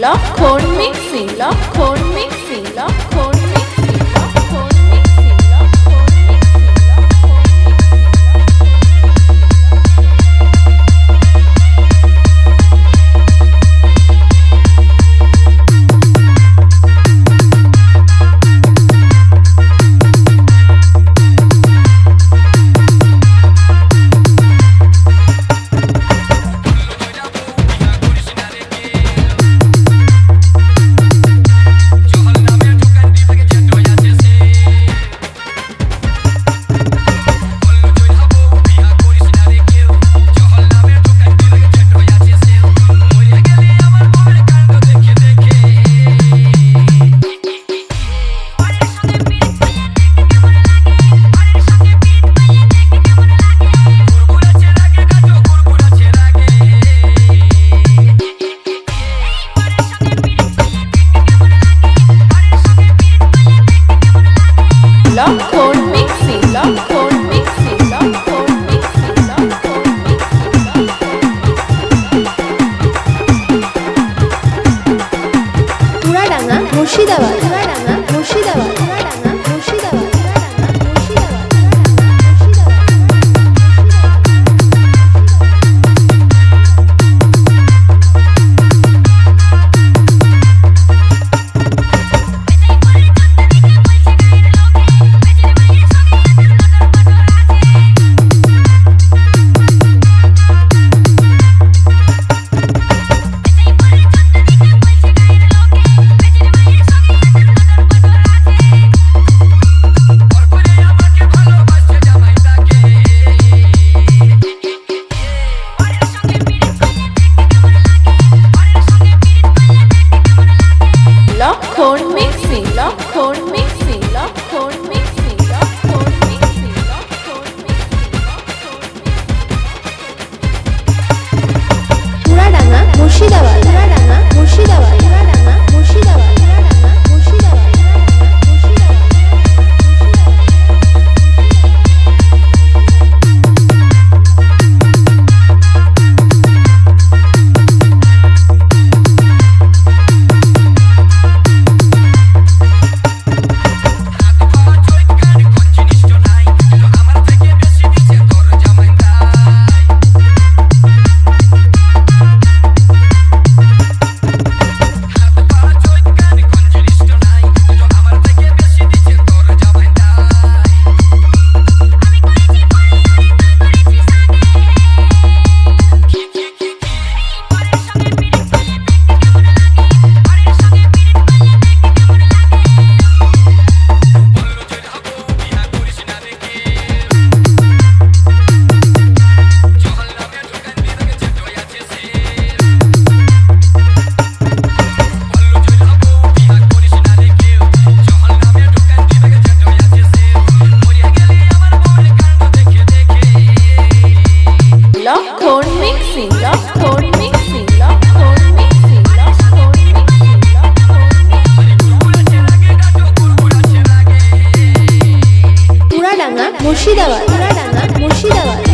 লক্ষণ মিক্সিং লক্ষণ মিক্সিং লক্ষণ মিক্সিং লক্ষণ মিক্সিং লক্ষণ লক্ষণ মিক্সিং লক্ষণ মিক্সিং লক্ষণ মিক্সিং লক্ষণ চুয়াডাঙ্গা মুর্শিদাবাদ চুয়াডাঙ্গা মুর্শিদাবাদ চুয়াডাঙ্গা মুর্শিদাবাদ লক্ষণ মিক্সিং লক্ষণ মিক্সিং লক্ষণ মিক্সিং লক্ষণ মিক্সিং লক্ষণ চুয়াডাঙ্গা মুর্শিদাবাদ চুয়াডাঙ্গা মুর্শিদাবাদ চুয়াডাঙ্গা মুর্শিদাবাদ চুয়াডাঙ্গা মুর্শিদাবাদ লক্ষণ মিক্সিং লক্ষণ মিক্সিং লক্ষণ মিক্সিং লক্ষণ মিক্সিং চুয়াডাঙ্গা মুর্শিদাবাদ চুয়াডাঙ্গা মুর্শিদাবাদ